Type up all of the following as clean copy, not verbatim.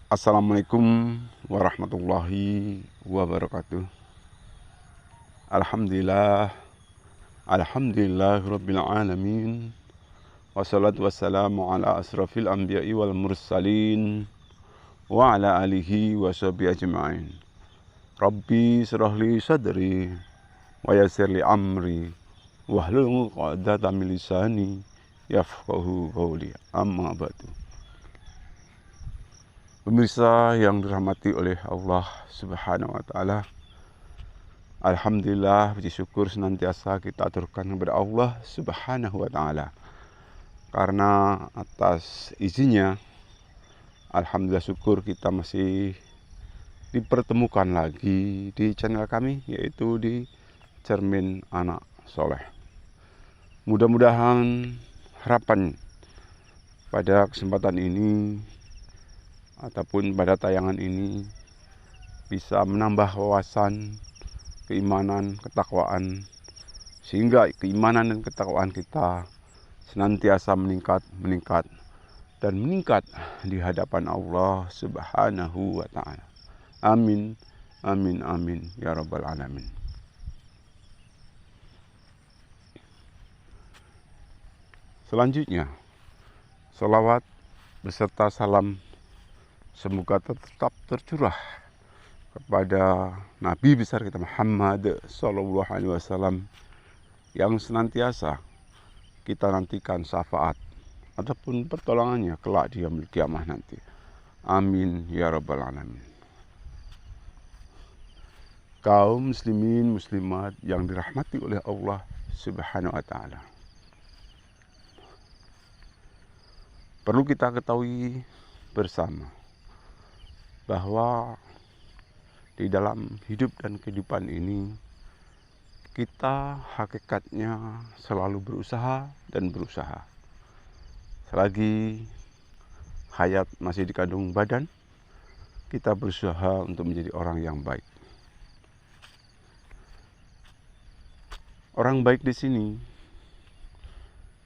Assalamualaikum warahmatullahi wabarakatuh. Alhamdulillah, alhamdulillahirabbil alamin. Wassalatu wassalamu ala asrafil anbiya'i wal mursalin wa ala alihi wa sahbihi ajma'in. Rabbi syrahli sadri wa yassirli amri wahlul 'uqdatam min lisani yafqahu qawli. Amma ba'du. Pemirsa yang dirahmati oleh Allah Subhanahu wa taala, alhamdulillah, puji syukur senantiasa kita aturkan kepada Allah Subhanahu wa taala. Karena atas izinnya, alhamdulillah syukur kita masih dipertemukan lagi di channel kami, yaitu di Cermin Anak Soleh. Mudah-mudahan harapan pada kesempatan ini ataupun pada tayangan ini bisa menambah wawasan, keimanan, ketakwaan, sehingga keimanan dan ketakwaan kita senantiasa meningkat di hadapan Allah Subhanahu wa taala. Amin, amin, amin ya rabbal alamin. Selanjutnya, salawat beserta salam semoga tetap tercurah kepada Nabi besar kita Muhammad sallallahu alaihi wasallam yang senantiasa kita nantikan syafaat ataupun pertolongannya kelak di yaumil kiamah nanti. Amin ya rabbal alamin. Kaum muslimin muslimat yang dirahmati oleh Allah Subhanahu wa taala. Perlu kita ketahui bersama bahwa di dalam hidup dan kehidupan ini kita hakikatnya selalu berusaha dan berusaha. Selagi hayat masih dikandung badan, kita berusaha untuk menjadi orang yang baik. Orang baik di sini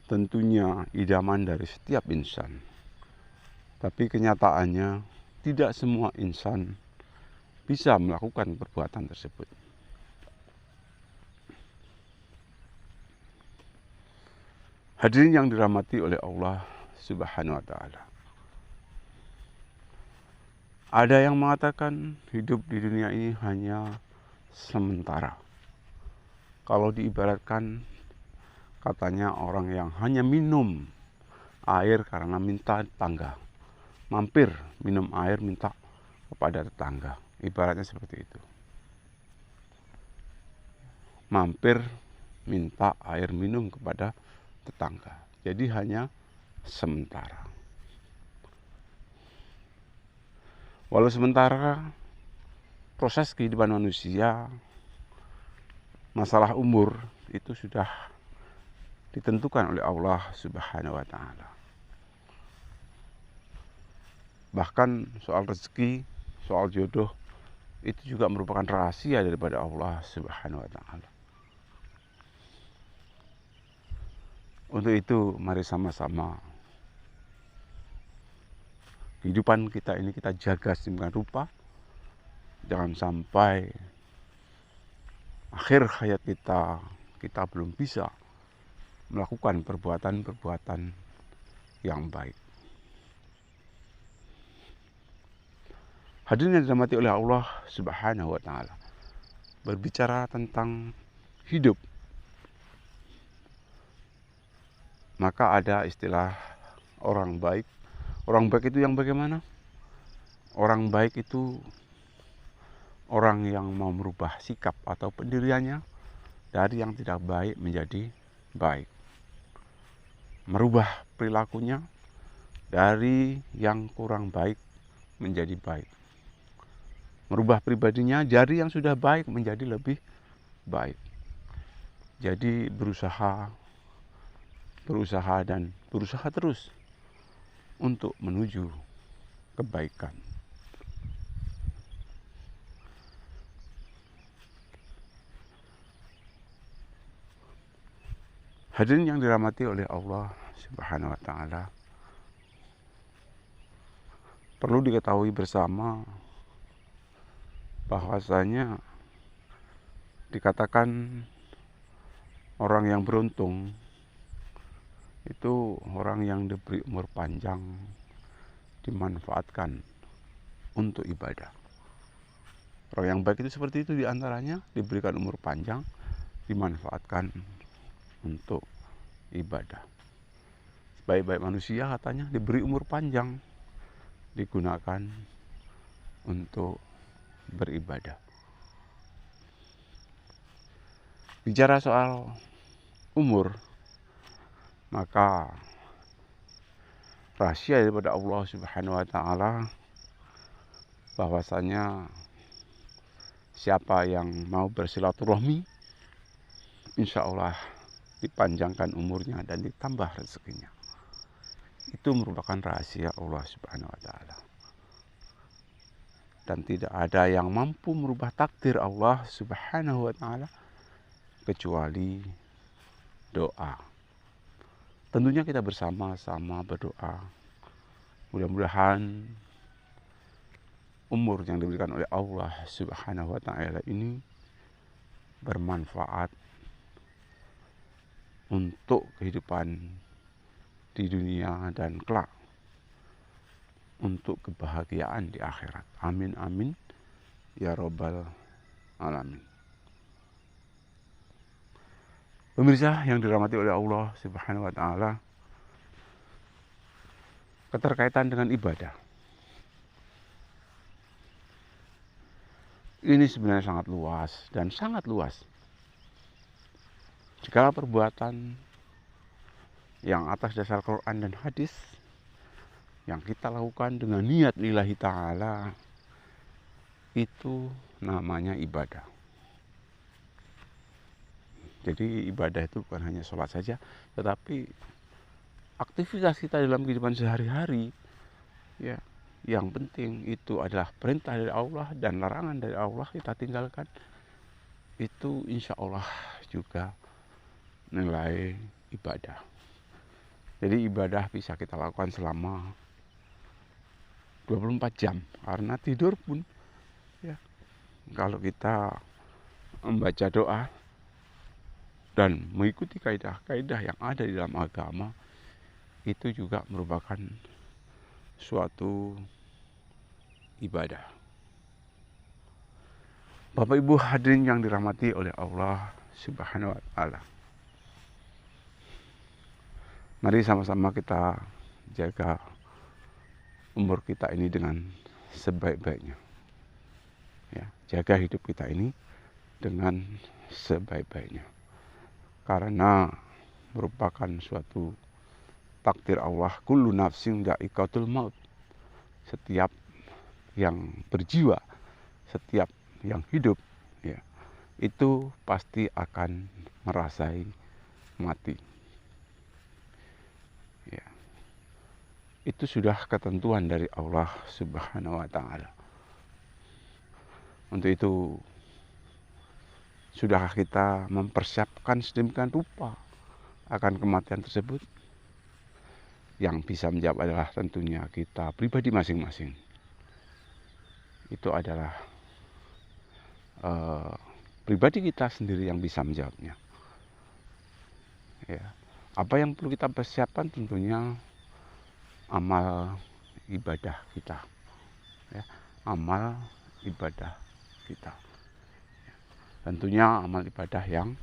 tentunya idaman dari setiap insan. Tapi kenyataannya tidak semua insan bisa melakukan perbuatan tersebut. Hadirin yang dirahmati oleh Allah Subhanahu wa taala. Ada yang mengatakan hidup di dunia ini hanya sementara. Kalau diibaratkan, katanya orang yang hanya minum air karena minta tetangga. Mampir minum air minta kepada tetangga. Ibaratnya seperti itu. Mampir minta air minum kepada tetangga. Jadi hanya sementara. Walau sementara, proses kehidupan manusia, masalah umur itu sudah ditentukan oleh Allah Subhanahu wa taala. Bahkan soal rezeki, soal jodoh itu juga merupakan rahasia daripada Allah Subhanahu wa taala. Untuk itu mari sama-sama kehidupan kita ini kita jaga sedemikian rupa. Jangan sampai akhir hayat kita belum bisa melakukan perbuatan-perbuatan yang baik. Hadirin yang dirahmati oleh Allah Subhanahu wa taala. Berbicara tentang hidup, maka ada istilah orang baik. Orang baik itu yang bagaimana? Orang baik itu orang yang mau merubah sikap atau pendiriannya dari yang tidak baik menjadi baik. Merubah perilakunya dari yang kurang baik menjadi baik. Merubah pribadinya dari yang sudah baik menjadi lebih baik. Jadi berusaha terus untuk menuju kebaikan. Hadirin yang dirahmati oleh Allah Subhanahu wa taala. Perlu diketahui bersama bahwasanya dikatakan orang yang beruntung itu orang yang diberi umur panjang, dimanfaatkan untuk ibadah. Orang yang baik itu seperti itu, diantaranya diberikan umur panjang, dimanfaatkan untuk ibadah. Baik-baik manusia katanya diberi umur panjang, digunakan untuk beribadah. Bicara soal umur, maka rahasia daripada Allah Subhanahu wa taala bahwasanya siapa yang mau bersilaturahmi, insya Allah dipanjangkan umurnya dan ditambah rezekinya. Itu merupakan rahasia Allah Subhanahu wa taala. Dan tidak ada yang mampu merubah takdir Allah Subhanahu wa taala kecuali doa. Tentunya kita bersama-sama berdoa. Mudah-mudahan umur yang diberikan oleh Allah Subhanahu wa taala ini bermanfaat untuk kehidupan di dunia dan kelak untuk kebahagiaan di akhirat. Amin amin ya rabbal alamin. Pemirsa yang dirahmati oleh Allah Subhanahu wa taala, keterkaitan dengan ibadah ini sebenarnya sangat luas dan sangat luas. Segala perbuatan yang atas dasar Quran dan hadis yang kita lakukan dengan niat lillahi ta'ala, itu namanya ibadah. Jadi ibadah itu bukan hanya sholat saja, tetapi aktivitas kita dalam kehidupan sehari-hari, ya, yang penting itu adalah perintah dari Allah dan larangan dari Allah kita tinggalkan. Itu insya Allah juga nilai ibadah. Jadi ibadah bisa kita lakukan selama 24 jam, karena tidur pun, ya, kalau kita membaca doa dan mengikuti kaidah-kaidah yang ada di dalam agama, itu juga merupakan suatu ibadah. Bapak Ibu hadirin yang dirahmati oleh Allah Subhanahu wa taala, mari sama-sama kita jaga umur kita ini dengan sebaik-baiknya. Ya, jaga hidup kita ini dengan sebaik-baiknya. Karena merupakan suatu takdir Allah, kullu nafsin dha'iqatul maut. Setiap yang berjiwa, setiap yang hidup, ya, itu pasti akan merasai mati. Ya. Itu sudah ketentuan dari Allah Subhanahu wa taala. Untuk itu sudahkah kita mempersiapkan sedemikian rupa akan kematian tersebut? Yang bisa menjawab adalah tentunya kita pribadi masing-masing. Itu adalah pribadi kita sendiri yang bisa menjawabnya. Ya. Apa yang perlu kita persiapkan? Tentunya amal ibadah kita. Ya. Amal ibadah kita. Tentunya amal ibadah yang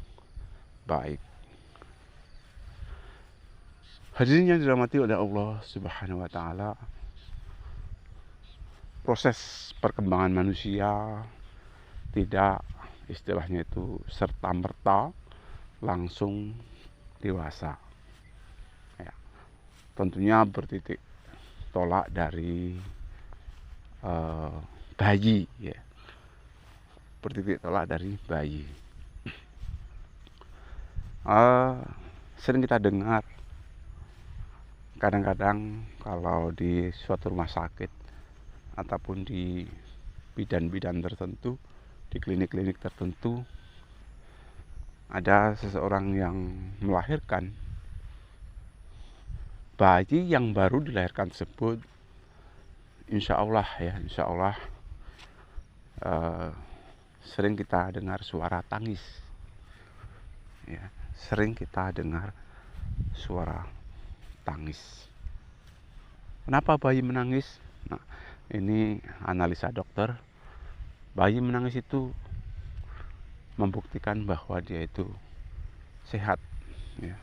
baik. Hadirin yang dirahmati oleh Allah Subhanahu wa taala, proses perkembangan manusia tidak istilahnya itu serta-merta langsung dewasa. Ya. Tentunya bertitik tolak dari bayi, ya. Bertitik tolak dari bayi. Sering kita dengar kadang-kadang kalau di suatu rumah sakit ataupun di bidan-bidan tertentu, di klinik-klinik tertentu, ada seseorang yang melahirkan bayi yang baru dilahirkan tersebut insya Allah ya, insya Allah sering kita dengar suara tangis ya, sering kita dengar suara tangis. Kenapa bayi menangis? Nah, ini analisa dokter. Bayi menangis itu membuktikan bahwa dia itu sehat ya.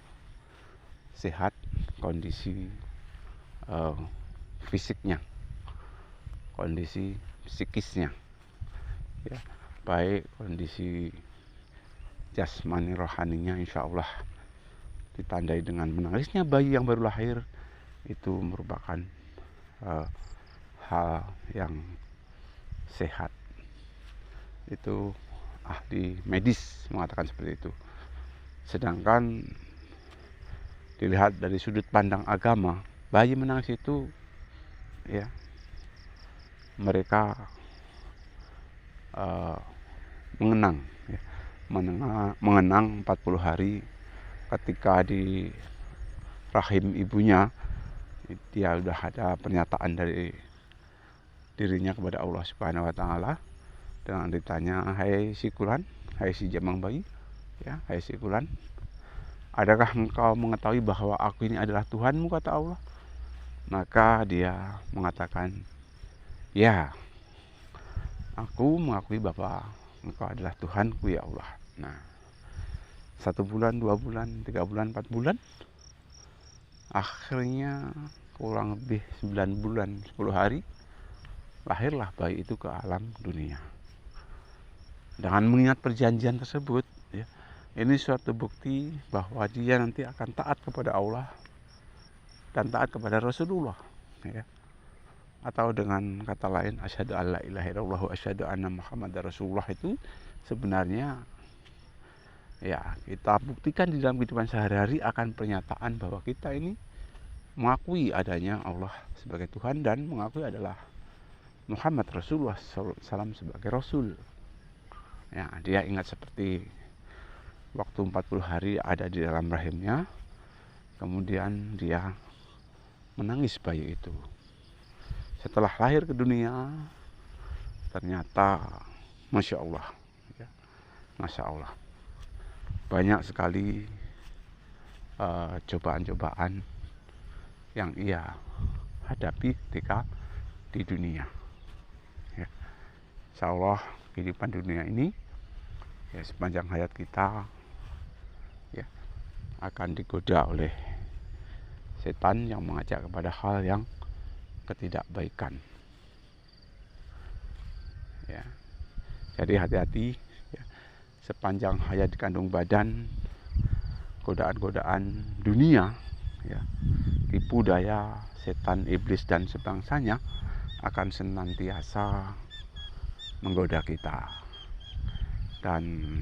Sehat kondisi fisiknya, kondisi psikisnya ya, baik kondisi jasmani rohaninya insya Allah ditandai dengan menangisnya bayi yang baru lahir. Itu merupakan hal yang sehat. Itu ahli medis mengatakan seperti itu. Sedangkan dilihat dari sudut pandang agama, bayi menangis itu ya, mereka mengenang ya, mengenang 40 hari ketika di rahim ibunya dia sudah ada pernyataan dari dirinya kepada Allah Subhanahu wa taala dengan ditanya, "Hai si Kulan, hai si jamang bayi, ya, hai si Kulan, adakah engkau mengetahui bahwa aku ini adalah Tuhanmu?" kata Allah. Maka dia mengatakan, "Ya, aku mengakui bahwa engkau adalah Tuhanku ya Allah." Nah, 1 bulan, 2 bulan, 3 bulan, 4 bulan, akhirnya kurang lebih 9 bulan 10 hari lahirlah bayi itu ke alam dunia. Dengan mengingat perjanjian tersebut ya, ini suatu bukti bahwa dia nanti akan taat kepada Allah dan taat kepada Rasulullah ya. Atau dengan kata lain, asyhadu alla ilaha illallah wa asyhadu anna muhammadar rasulullah, itu sebenarnya ya kita buktikan di dalam kehidupan sehari-hari akan pernyataan bahwa kita ini mengakui adanya Allah sebagai Tuhan dan mengakui adalah Muhammad Rasulullah SAW sebagai Rasul. Ya, dia ingat seperti waktu 40 hari ada di dalam rahimnya, kemudian dia menangis bayi itu. Setelah lahir ke dunia, ternyata Masya Allah, ya, Masya Allah, banyak sekali cobaan-cobaan yang ia hadapi ketika di dunia ya. Insya Allah kehidupan dunia ini ya, sepanjang hayat kita ya, akan digoda oleh setan yang mengajak kepada hal yang ketidakbaikan ya. Jadi hati-hati ya, sepanjang hayat di kandung badan, godaan-godaan dunia ya, tipu daya setan, iblis dan sebangsanya akan senantiasa menggoda kita. Dan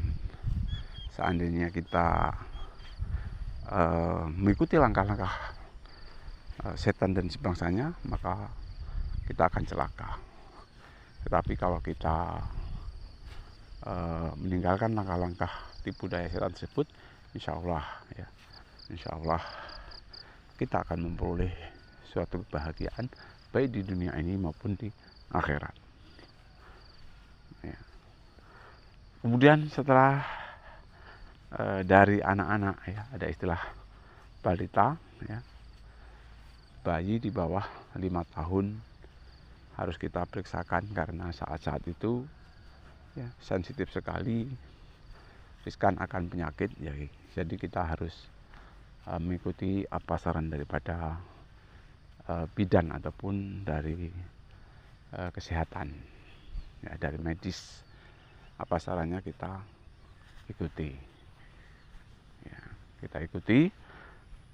seandainya kita mengikuti langkah-langkah setan dan sebangsanya, maka kita akan celaka. Tetapi kalau kita meninggalkan langkah-langkah tipu daya setan tersebut, insya Allah ya, insya Allah kita akan memperoleh suatu kebahagiaan baik di dunia ini maupun di akhirat ya. Kemudian setelah dari anak-anak ya, ada istilah balita ya, bayi di bawah 5 tahun harus kita periksakan karena saat-saat itu ya, sensitif sekali, riskan akan penyakit ya. Jadi kita harus mengikuti apa saran daripada bidan ataupun dari kesehatan ya, dari medis, apa sarannya kita ikuti ya, kita ikuti.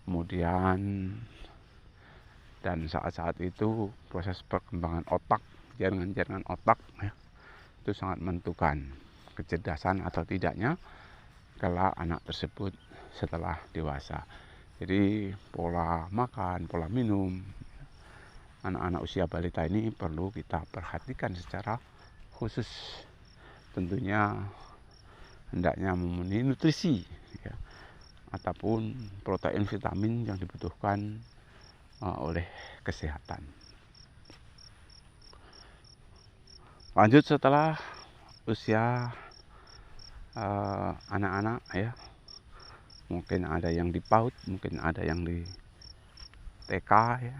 Kemudian dan saat-saat itu proses perkembangan otak, jaringan-jaringan otak ya, itu sangat menentukan kecerdasan atau tidaknya kelak anak tersebut setelah dewasa. Jadi pola makan, pola minum anak-anak usia balita ini perlu kita perhatikan secara khusus. Tentunya hendaknya memenuhi nutrisi ya, ataupun protein, vitamin yang dibutuhkan oleh kesehatan. Lanjut setelah usia anak-anak ya, mungkin ada yang di PAUD, mungkin ada yang di TK ya,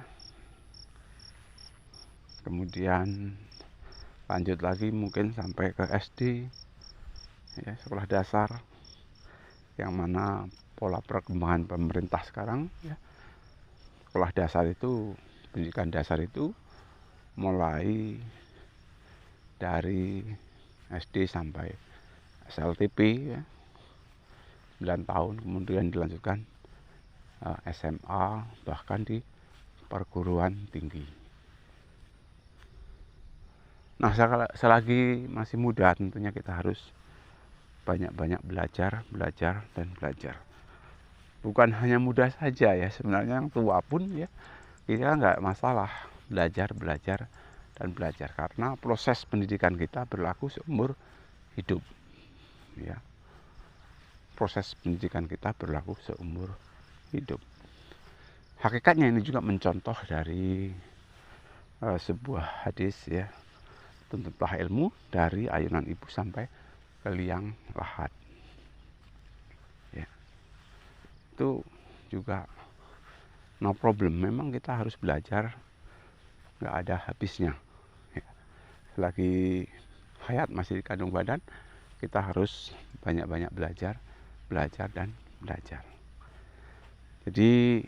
kemudian lanjut lagi mungkin sampai ke SD ya, sekolah dasar, yang mana pola perkembangan pemerintah sekarang ya, sekolah dasar itu, pendidikan dasar itu mulai dari SD sampai SLTP ya, 9 tahun, kemudian dilanjutkan SMA, bahkan di perguruan tinggi. Nah, selagi masih muda tentunya kita harus banyak-banyak belajar, dan belajar. Bukan hanya muda saja ya, sebenarnya yang tua pun ya, kita nggak masalah belajar, dan belajar. Karena proses pendidikan kita berlaku seumur hidup. Ya. Proses pendidikan kita berlaku seumur hidup. Hakikatnya ini juga mencontoh dari sebuah hadis ya, tuntutlah ilmu dari ayunan ibu sampai ke liang lahat ya. Itu juga no problem, memang kita harus belajar, nggak ada habisnya ya. Selagi hayat masih di kandung badan, kita harus banyak-banyak belajar, dan belajar. Jadi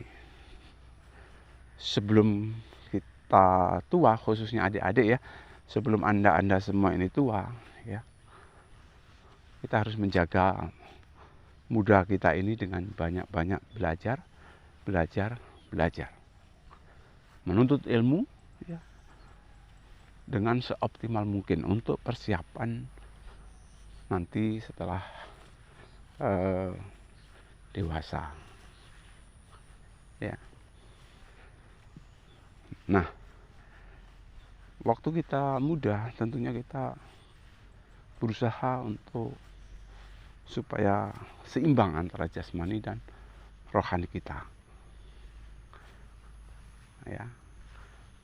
sebelum kita tua, khususnya adik-adik ya, sebelum anda semua ini tua ya, kita harus menjaga muda kita ini dengan banyak-banyak belajar, menuntut ilmu ya, dengan seoptimal mungkin untuk persiapan nanti setelah dewasa ya. Nah, waktu kita muda tentunya kita berusaha untuk supaya seimbang antara jasmani dan rohani kita ya.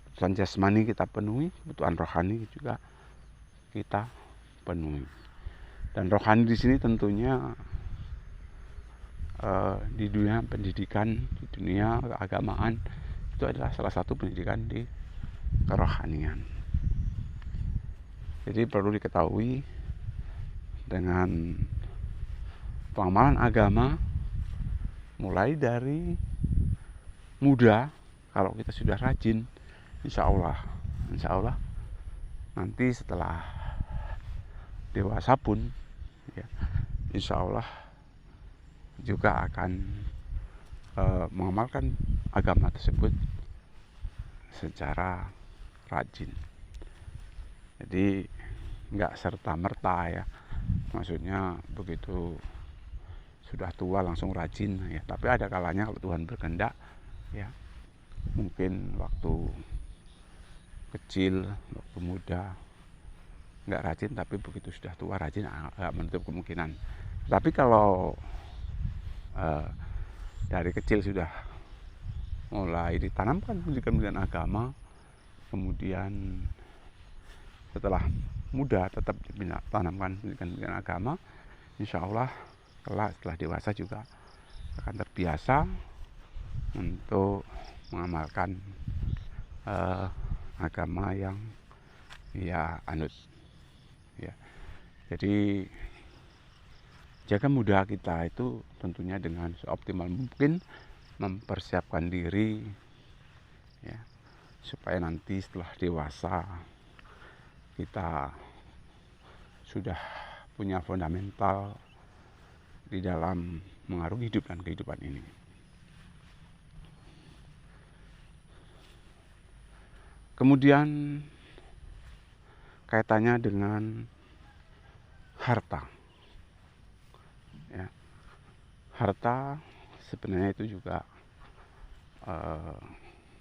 Kebutuhan jasmani kita penuhi, kebutuhan rohani juga kita penuhi. Dan rohani di sini tentunya di dunia pendidikan, di dunia keagamaan, itu adalah salah satu pendidikan di kerohanian. Jadi perlu diketahui, dengan pengamalan agama mulai dari muda, kalau kita sudah rajin, insya Allah nanti setelah dewasa pun ya, insya Allah juga akan mengamalkan agama tersebut secara rajin. Jadi nggak serta-merta ya, maksudnya begitu sudah tua langsung rajin ya. Tapi ada kalanya kalau Tuhan berkehendak ya, mungkin waktu kecil, waktu muda nggak rajin, tapi begitu sudah tua rajin, nggak menutup kemungkinan. Tapi kalau dari kecil sudah mulai ditanamkan pendidikan agama, kemudian setelah muda tetap ditanamkan pendidikan agama, insya Allah kelak setelah dewasa juga akan terbiasa untuk mengamalkan agama yang ia anut ya. Jadi jaga muda kita itu tentunya dengan seoptimal mungkin mempersiapkan diri ya, supaya nanti setelah dewasa kita sudah punya fundamental di dalam mengarungi hidup dan kehidupan ini. Kemudian kaitannya dengan harta ya. Harta sebenarnya itu juga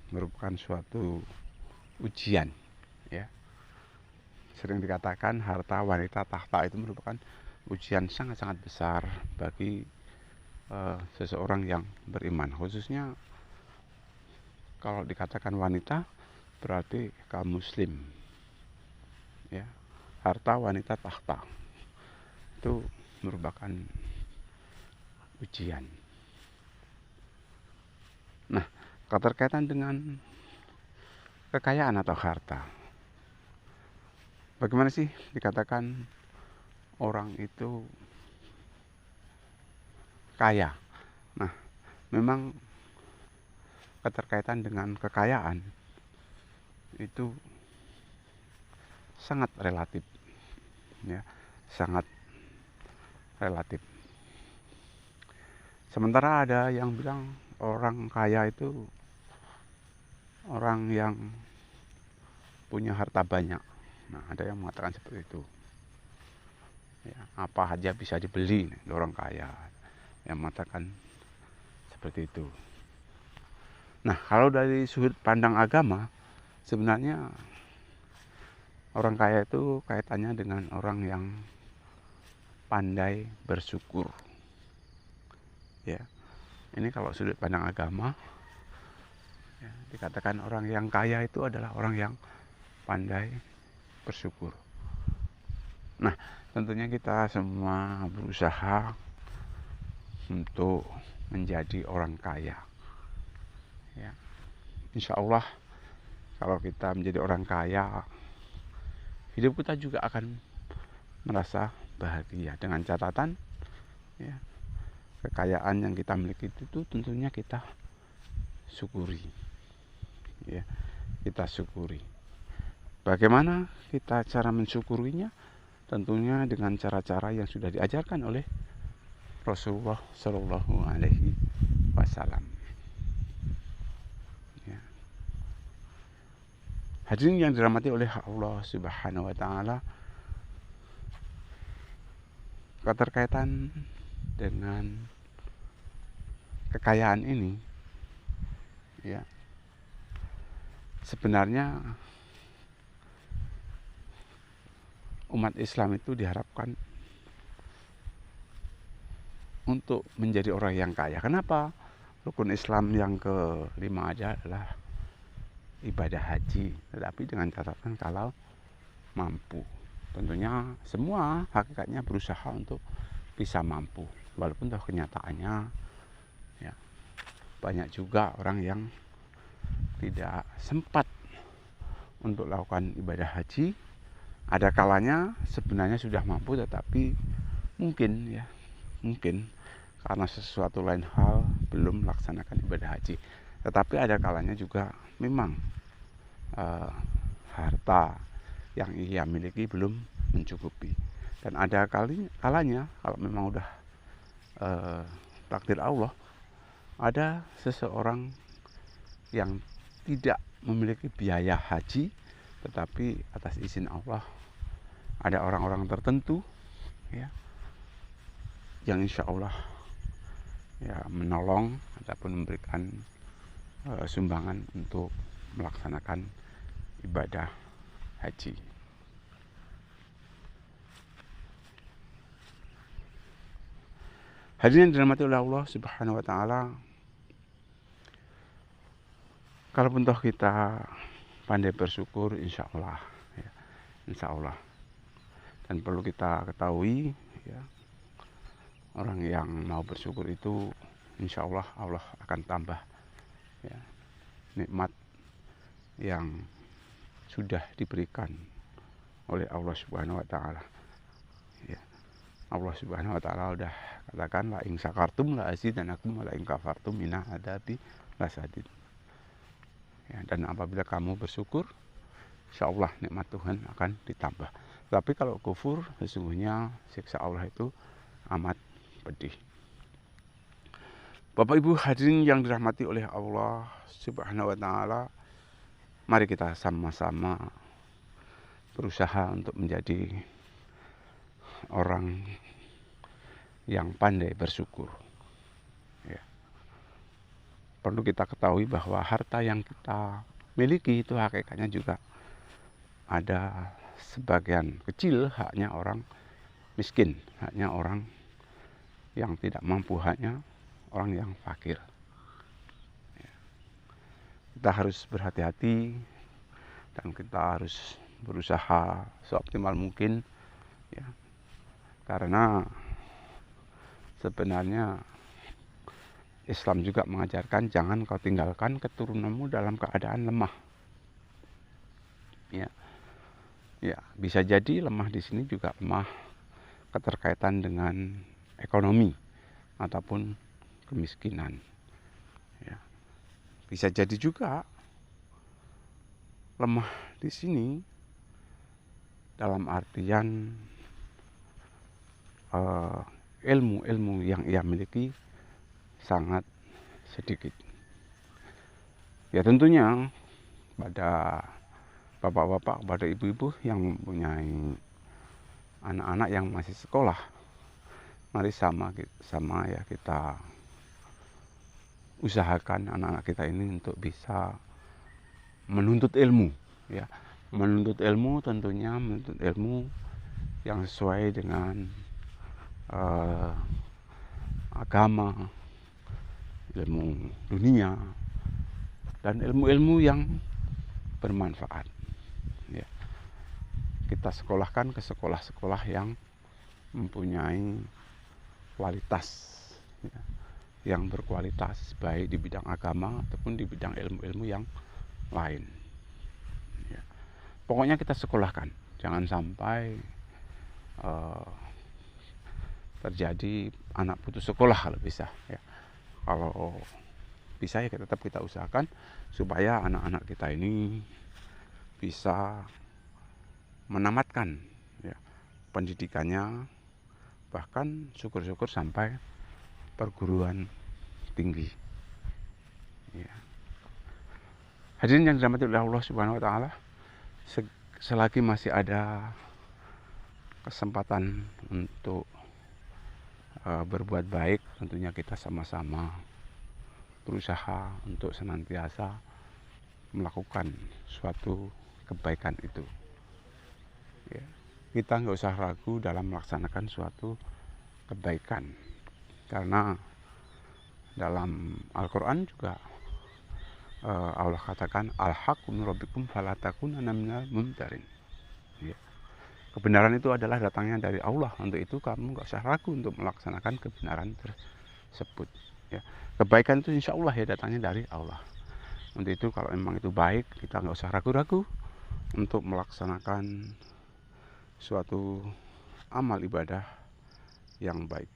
merupakan suatu ujian ya. Sering dikatakan harta, wanita, tahta itu merupakan ujian sangat-sangat besar bagi seseorang yang beriman. Khususnya kalau dikatakan wanita berarti kaum muslim ya. harta wanita tahta. Itu merupakan ujian. Nah, keterkaitan dengan kekayaan atau harta. Bagaimana sih dikatakan orang itu kaya? Nah, memang keterkaitan dengan kekayaan itu sangat relatif, ya, sangat relatif. Sementara ada yang bilang orang kaya itu orang yang punya harta banyak. Nah, ada yang mengatakan seperti itu. Ya, apa aja bisa dibeli orang kaya. Yang mengatakan seperti itu. Nah, kalau dari sudut pandang agama, sebenarnya orang kaya itu kaitannya dengan orang yang pandai bersyukur. Ya, ini kalau sudut pandang agama, ya, dikatakan orang yang kaya itu adalah orang yang pandai bersyukur. Nah, tentunya kita semua berusaha untuk menjadi orang kaya. Ya, insya Allah kalau kita menjadi orang kaya, hidup kita juga akan merasa bahagia. Dengan catatan, ya, kekayaan yang kita miliki itu tentunya kita syukuri. Ya, kita syukuri. Bagaimana kita cara mensyukurinya? Tentunya dengan cara-cara yang sudah diajarkan oleh Rasulullah Shallallahu Alaihi Wasallam. Ya. Hadirin yang dirahmati oleh Allah Subhanahu Wa Taala, keterkaitan dengan kekayaan ini, ya, sebenarnya umat Islam itu diharapkan untuk menjadi orang yang kaya. Kenapa? Rukun Islam yang kelima aja adalah ibadah haji, tetapi dengan catatan kalau mampu. Tentunya semua hakikatnya berusaha untuk bisa mampu, walaupun toh kenyataannya, ya, banyak juga orang yang tidak sempat untuk lakukan ibadah haji. Ada kalanya sebenarnya sudah mampu, tetapi mungkin karena sesuatu lain hal belum melaksanakan ibadah haji. Tetapi ada kalanya juga memang harta yang ia miliki belum mencukupi. Dan ada kalanya kalau memang udah takdir Allah, ada seseorang yang tidak memiliki biaya haji, tetapi atas izin Allah ada orang-orang tertentu, ya, yang insya Allah, ya, menolong ataupun memberikan sumbangan untuk melaksanakan ibadah haji. Hadirin dirahmati oleh Allah Subhanahu Wa Taala, kalaupun toh kita pandai bersyukur, insya Allah, ya, insya Allah. Dan perlu kita ketahui, ya, orang yang mau bersyukur itu insya Allah Allah akan tambah, ya, nikmat yang sudah diberikan oleh Allah Subhanahu Wa Taala. Ya, Allah Subhanahu Wa Taala udah katakan la in syakartum la azidanakum wa la in kafartum minna adabi lasadid. Ya, dan apabila kamu bersyukur, insya Allah nikmat Tuhan akan ditambah. Tapi kalau kufur, sesungguhnya siksa Allah itu amat pedih. Bapak Ibu hadirin yang dirahmati oleh Allah Subhanahu Wa Taala, mari kita sama-sama berusaha untuk menjadi orang yang pandai bersyukur. Ya. Perlu kita ketahui bahwa harta yang kita miliki itu hakikatnya juga ada sebagian kecil haknya orang miskin, haknya orang yang tidak mampu, haknya orang yang fakir. Ya. Kita harus berhati-hati dan kita harus berusaha seoptimal mungkin, ya, karena sebenarnya Islam juga mengajarkan jangan kau tinggalkan keturunanmu dalam keadaan lemah. Ya, ya, bisa jadi lemah di sini juga lemah keterkaitan dengan ekonomi ataupun kemiskinan. Ya, bisa jadi juga lemah di sini dalam artian ilmu-ilmu yang ia miliki sangat sedikit. Ya tentunya pada bapak-bapak, pada ibu-ibu yang mempunyai anak-anak yang masih sekolah, mari sama ya kita usahakan anak-anak kita ini untuk bisa menuntut ilmu, ya, menuntut ilmu, tentunya menuntut ilmu yang sesuai dengan agama, ilmu dunia, dan ilmu-ilmu yang bermanfaat. Ya. Kita sekolahkan ke sekolah-sekolah yang mempunyai kualitas, ya, yang berkualitas baik di bidang agama ataupun di bidang ilmu-ilmu yang lain. Ya. Pokoknya kita sekolahkan, jangan sampai terjadi anak putus sekolah kalau bisa. Ya. Kalau bisa ya tetap kita usahakan supaya anak-anak kita ini bisa menamatkan, ya, pendidikannya, bahkan syukur-syukur sampai perguruan tinggi. Ya. Hadirin yang dirahmati oleh Allah Subhanahu wa taala, selagi masih ada kesempatan untuk berbuat baik, tentunya kita sama-sama berusaha untuk senantiasa melakukan suatu kebaikan itu. Ya. Kita nggak usah ragu dalam melaksanakan suatu kebaikan, karena dalam Al-Quran juga Allah katakan al-haqqu min rabbikum fala takunanna minal mumtarin. Ya. Kebenaran itu adalah datangnya dari Allah. Untuk itu kamu nggak usah ragu untuk melaksanakan kebenaran tersebut. Ya. Kebaikan itu insya Allah ya datangnya dari Allah. Untuk itu kalau memang itu baik, kita nggak usah ragu-ragu untuk melaksanakan suatu amal ibadah yang baik.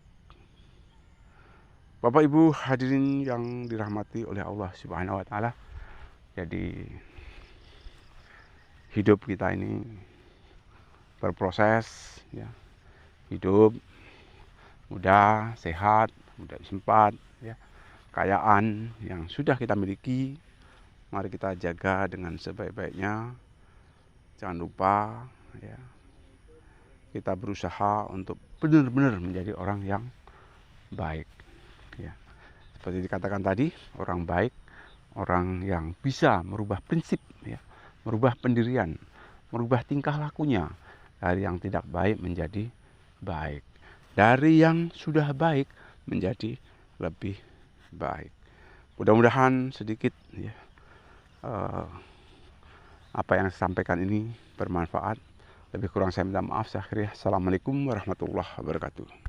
Bapak Ibu hadirin yang dirahmati oleh Allah Subhanahu wa taala. Jadi hidup kita ini berproses, ya. Hidup muda, sehat, muda sempat, ya. Kekayaan yang sudah kita miliki, mari kita jaga dengan sebaik-baiknya. Jangan lupa, ya, kita berusaha untuk benar-benar menjadi orang yang baik, ya. Seperti dikatakan tadi, orang baik, orang yang bisa merubah prinsip, ya, merubah pendirian, merubah tingkah lakunya dari yang tidak baik menjadi baik, dari yang sudah baik menjadi lebih baik. Mudah-mudahan sedikit, ya, apa yang saya sampaikan ini bermanfaat. Lebih kurang saya minta maaf. Saya akhiri. Assalamualaikum warahmatullahi wabarakatuh.